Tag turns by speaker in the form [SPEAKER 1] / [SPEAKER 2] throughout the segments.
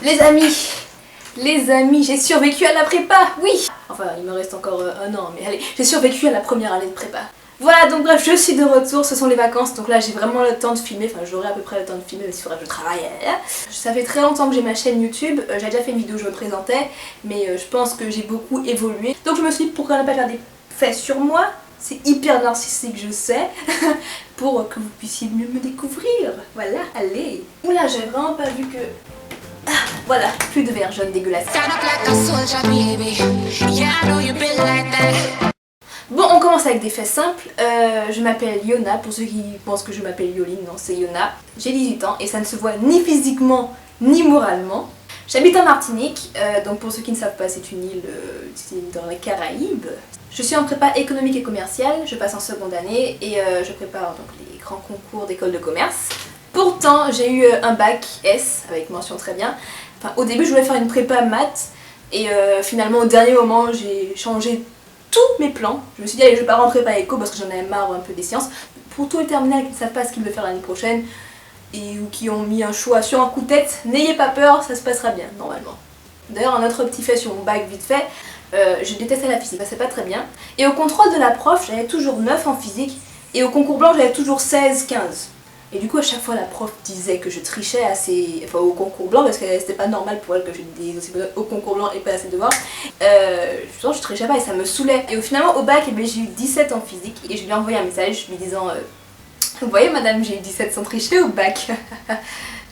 [SPEAKER 1] Les amis, j'ai survécu à la prépa, oui. Enfin, il me reste encore un an, mais allez, j'ai survécu à la première année de prépa. Voilà, donc bref, je suis de retour, ce sont les vacances, donc là j'ai vraiment le temps de filmer, enfin j'aurai à peu près le temps de filmer, mais il faudra que je travaille. Ça fait très longtemps que j'ai ma chaîne YouTube, j'ai déjà fait une vidéo où je me présentais, mais je pense que j'ai beaucoup évolué. Donc je me suis dit, pourquoi ne pas faire des faits sur moi? C'est hyper narcissique, je sais, pour que vous puissiez mieux me découvrir. Voilà, allez. Oula, j'ai vraiment pas vu que... Ah, voilà, plus de verre jaune dégueulasse. Bon, on commence avec des faits simples. Je m'appelle Yona, pour ceux qui pensent que je m'appelle Yoline, non, c'est Yona. J'ai 18 ans et ça ne se voit ni physiquement ni moralement. J'habite en Martinique, donc pour ceux qui ne savent pas, c'est une île dans les Caraïbes. Je suis en prépa économique et commerciale, je passe en seconde année et je prépare donc les grands concours d'école de commerce. Pourtant, j'ai eu un bac S avec mention très bien. Enfin, au début, je voulais faire une prépa maths et finalement, au dernier moment, j'ai changé tous mes plans. Je me suis dit, allez, je vais pas rentrer prépa éco parce que j'en avais marre un peu des sciences. Pour tous les terminales qui ne savent pas ce qu'ils veulent faire l'année prochaine ou qui ont mis un choix sur un coup de tête, n'ayez pas peur, ça se passera bien, normalement. D'ailleurs, un autre petit fait sur mon bac vite fait, je détestais la physique, ça passait pas très bien. Et au contrôle de la prof, j'avais toujours 9 en physique et au concours blanc, j'avais toujours 16-15. Et du coup, à chaque fois, la prof disait que je trichais au concours blanc parce que c'était pas normal pour elle que j'ai des aussi bonnes au concours blanc et pas assez de devoirs. Je trichais pas et ça me saoulait. Et finalement, au bac, j'ai eu 17 en physique et je lui ai envoyé un message lui disant vous voyez, madame, j'ai eu 17 sans tricher au bac.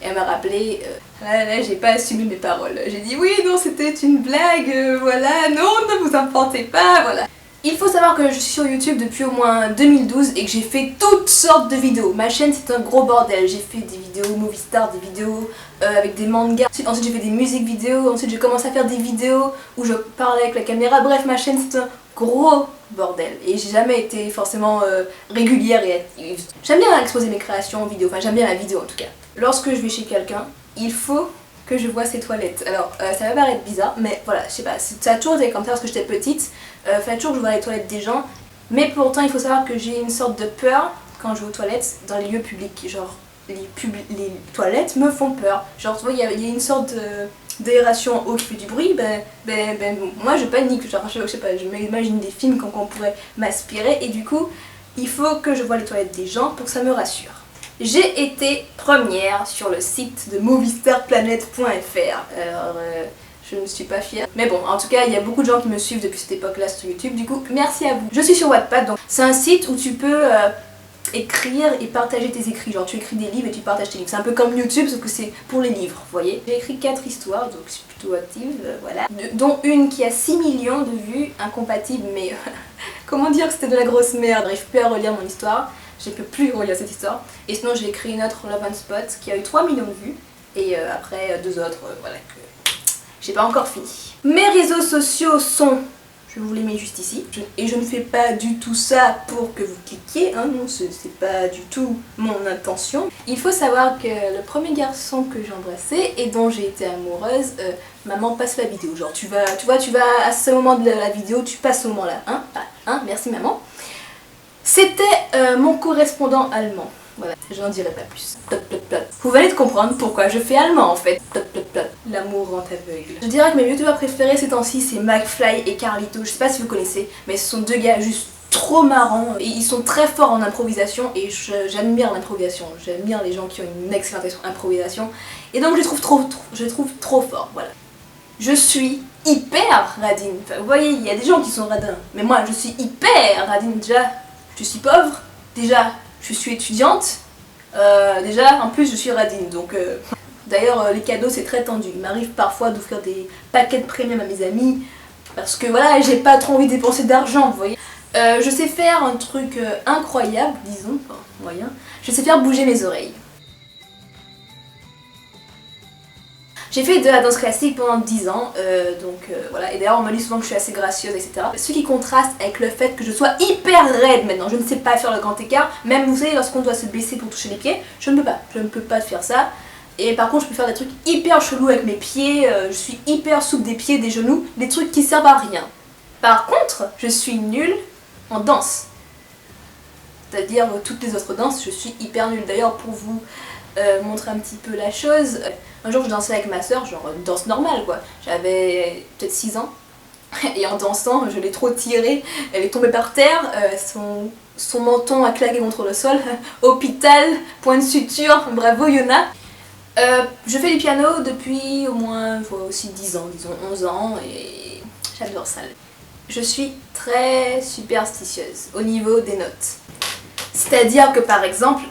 [SPEAKER 1] Et elle m'a rappelé, là j'ai pas assumé mes paroles. J'ai dit oui, non, c'était une blague, voilà, non, ne vous importez pas, voilà. Il faut savoir que je suis sur YouTube depuis au moins 2012 et que j'ai fait toutes sortes de vidéos. Ma chaîne c'est un gros bordel. J'ai fait des vidéos Movistar, des vidéos avec des mangas. Ensuite j'ai fait des musiques vidéos. Ensuite j'ai commencé à faire des vidéos où je parlais avec la caméra. Bref, ma chaîne c'est un gros bordel. Et j'ai jamais été forcément régulière et active. J'aime bien exposer mes créations en vidéo. Enfin j'aime bien la vidéo en tout cas. Lorsque je vais chez quelqu'un, il faut que je vois ses toilettes. Alors ça va paraître bizarre, mais voilà, je sais pas, ça a toujours été comme ça parce que j'étais petite. Fallait toujours que je vois les toilettes des gens, mais pourtant il faut savoir que j'ai une sorte de peur quand je vais aux toilettes dans les lieux publics. Genre les toilettes me font peur. Genre tu vois, il y a une sorte d'aération en haut qui fait du bruit, moi je panique. Genre je sais pas, je m'imagine des films quand on pourrait m'aspirer et du coup il faut que je vois les toilettes des gens pour que ça me rassure. J'ai été première sur le site de movistarplanet.fr. Alors je ne suis pas fière. Mais bon, en tout cas, il y a beaucoup de gens qui me suivent depuis cette époque-là sur YouTube. Du coup, merci à vous. Je suis sur Wattpad, donc c'est un site où tu peux écrire et partager tes écrits. Genre, tu écris des livres et tu partages tes livres. C'est un peu comme YouTube, sauf que c'est pour les livres, vous voyez. J'ai écrit 4 histoires, donc je suis plutôt active, voilà. Dont une qui a 6 millions de vues, incompatible, mais comment dire que c'était de la grosse merde. J'arrive plus à relire mon histoire. Je peux plus relire cette histoire. Et sinon, j'ai écrit une autre, Love and Spot, qui a eu 3 millions de vues. Et après, 2 autres, voilà, que j'ai pas encore fini. Mes réseaux sociaux sont, je vous les mets juste ici, et je ne fais pas du tout ça pour que vous cliquiez, hein, non, c'est pas du tout mon intention. Il faut savoir que le premier garçon que j'ai embrassé et dont j'ai été amoureuse, maman passe la vidéo, genre tu vas à ce moment de la vidéo, tu passes ce moment là, hein, merci maman. C'était mon correspondant allemand. Voilà, je n'en dirai pas plus. Vous venez de comprendre pourquoi je fais allemand en fait. L'amour rend aveugle. Je dirais que mes youtubeurs préférés ces temps-ci c'est McFly et Carlito. Je sais pas si vous connaissez, mais ce sont 2 gars juste trop marrants. Et ils sont très forts en improvisation et j'admire l'improvisation. J'admire les gens qui ont une excellente improvisation. Et donc je les trouve trop forts, voilà. Je suis hyper radine. Enfin, vous voyez, il y a des gens qui sont radins. Mais moi je suis hyper radine. Déjà, je suis pauvre. Déjà, je suis étudiante, déjà en plus je suis radine, donc d'ailleurs les cadeaux c'est très tendu. Il m'arrive parfois d'offrir des paquets de premium à mes amis parce que voilà, j'ai pas trop envie de dépenser d'argent, vous voyez. Je sais faire un truc incroyable, disons, enfin moyen, je sais faire bouger mes oreilles. J'ai fait de la danse classique pendant 10 ans, voilà, et d'ailleurs on me dit souvent que je suis assez gracieuse, etc. Ce qui contraste avec le fait que je sois hyper raide maintenant, je ne sais pas faire le grand écart, même vous savez lorsqu'on doit se baisser pour toucher les pieds, je ne peux pas faire ça. Et par contre je peux faire des trucs hyper chelous avec mes pieds, je suis hyper souple des pieds, des genoux, des trucs qui servent à rien. Par contre, je suis nulle en danse. C'est-à-dire toutes les autres danses, je suis hyper nulle. D'ailleurs pour vous montrer un petit peu la chose, Un jour je dansais avec ma soeur, genre une danse normale quoi. J'avais peut-être 6 ans. Et en dansant, je l'ai trop tirée, elle est tombée par terre, son menton a claqué contre le sol. Hôpital, point de suture, bravo Yona. Je fais du piano depuis au moins aussi 10 ans, disons 11 ans, et j'adore ça. Je suis très superstitieuse au niveau des notes. C'est-à-dire que par exemple,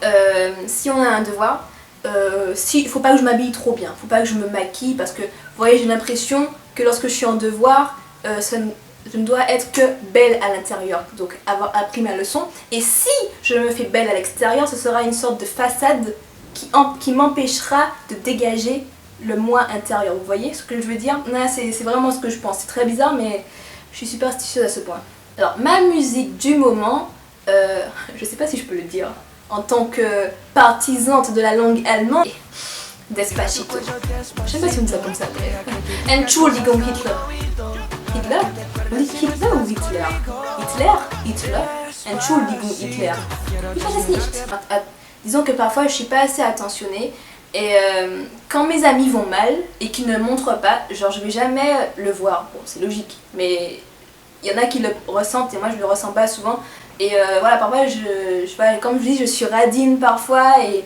[SPEAKER 1] si on a un devoir, faut pas que je m'habille trop bien, faut pas que je me maquille parce que, vous voyez, j'ai l'impression que lorsque je suis en devoir, je ne dois être que belle à l'intérieur, donc avoir appris ma leçon. Et si je me fais belle à l'extérieur, ce sera une sorte de façade qui m'empêchera de dégager le moi intérieur. Vous voyez ce que je veux dire? C'est vraiment ce que je pense. C'est très bizarre, mais je suis superstitieuse à ce point. Alors, ma musique du moment, je sais pas si je peux le dire, en tant que partisante de la langue allemande, Despacito. Je sais pas si on dit ça comme ça. Entschuldigung Hitler. Hitler? On dit Hitler ou Hitler? Hitler? Entschuldigung Hitler. Disons que parfois je suis pas assez attentionnée et quand mes amis vont mal et qu'ils ne montrent pas, genre je vais jamais le voir. Bon, c'est logique, mais il y en a qui le ressentent et moi je le ressens pas souvent. Et voilà, parfois comme je dis, je suis radine parfois et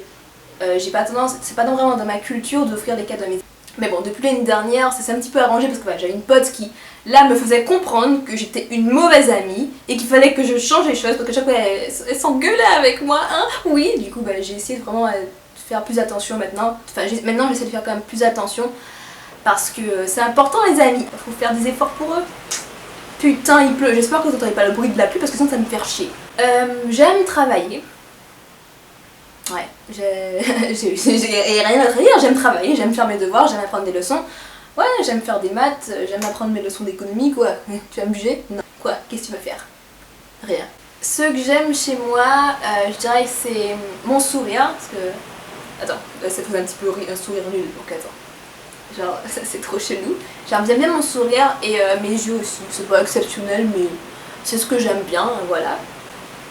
[SPEAKER 1] j'ai pas tendance, c'est pas vraiment dans ma culture d'offrir des cadeaux à mes amis. Mais bon, depuis l'année dernière, ça s'est un petit peu arrangé parce que voilà, j'avais une pote qui, là, me faisait comprendre que j'étais une mauvaise amie et qu'il fallait que je change les choses parce que chaque fois elle s'engueulait avec moi, hein. Oui, du coup, bah, j'ai essayé de vraiment faire plus attention maintenant. Enfin, maintenant, j'essaie de faire quand même plus attention parce que c'est important, les amis. Il faut faire des efforts pour eux. Putain, il pleut. J'espère que vous n'entendez pas le bruit de la pluie parce que sinon ça me fait chier. J'aime travailler. Ouais, j'ai rien à dire, j'aime travailler, j'aime faire mes devoirs, j'aime apprendre des leçons. Ouais, j'aime faire des maths, j'aime apprendre mes leçons d'économie, quoi. Tu vas me juger? Non. Quoi? Qu'est-ce que tu vas faire? Rien. Ce que j'aime chez moi, je dirais que c'est mon sourire, parce que... Attends, là ça faisait un petit peu un sourire nul, donc attends. Genre, c'est trop chelou. J'aime bien mon sourire et mes yeux aussi, c'est pas exceptionnel, mais c'est ce que j'aime bien, voilà.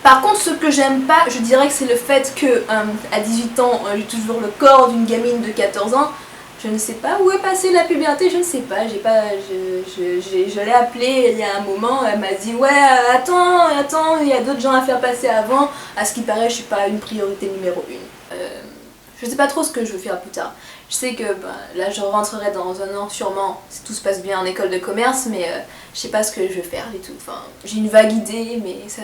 [SPEAKER 1] Par contre, ce que j'aime pas, je dirais que c'est le fait que à 18 ans, j'ai toujours le corps d'une gamine de 14 ans. Je ne sais pas où est passée la puberté, je ne sais pas. Je l'ai appelée il y a un moment, elle m'a dit ouais, attends, il y a d'autres gens à faire passer avant. À ce qui paraît, je suis pas une priorité numéro 1. Je sais pas trop ce que je veux faire plus tard. Je sais que là, je rentrerai dans un an sûrement, si tout se passe bien en école de commerce, mais je sais pas ce que je veux faire du tout. Enfin, j'ai une vague idée, mais ça...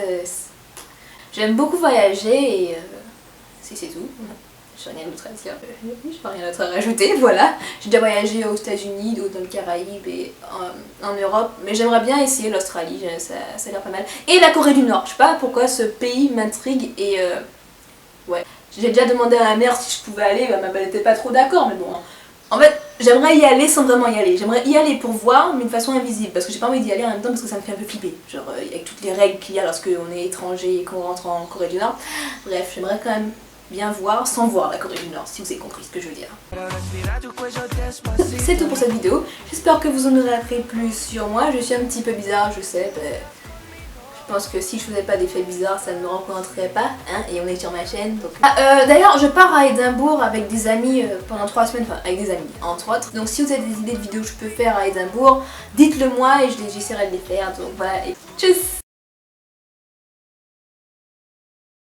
[SPEAKER 1] J'aime beaucoup voyager et c'est tout. J'ai rien d'autre à dire. J'ai rien d'autre à rajouter, voilà. J'ai déjà voyagé aux États-Unis, dans le Caraïbes et en Europe, mais j'aimerais bien essayer l'Australie, ça a l'air pas mal. Et la Corée du Nord, je sais pas pourquoi ce pays m'intrigue et ouais. J'ai déjà demandé à ma mère si je pouvais aller, elle n'était pas trop d'accord, mais bon. En fait, j'aimerais y aller sans vraiment y aller. J'aimerais y aller pour voir, mais de façon invisible. Parce que j'ai pas envie d'y aller en même temps parce que ça me fait un peu flipper. Genre, avec toutes les règles qu'il y a lorsque on est étranger et qu'on rentre en Corée du Nord. Bref, j'aimerais quand même bien voir sans voir la Corée du Nord, si vous avez compris ce que je veux dire. C'est tout pour cette vidéo. J'espère que vous en aurez appris plus sur moi. Je suis un petit peu bizarre, je sais. Je pense que si je faisais pas d'effets bizarres, ça ne me rencontrerait pas, hein, et on est sur ma chaîne. Donc... d'ailleurs, je pars à Édimbourg avec des amis pendant 3 semaines, enfin avec des amis, entre autres. Donc si vous avez des idées de vidéos que je peux faire à Édimbourg, dites-le moi et j'essaierai de les faire. Donc voilà, et tchuss!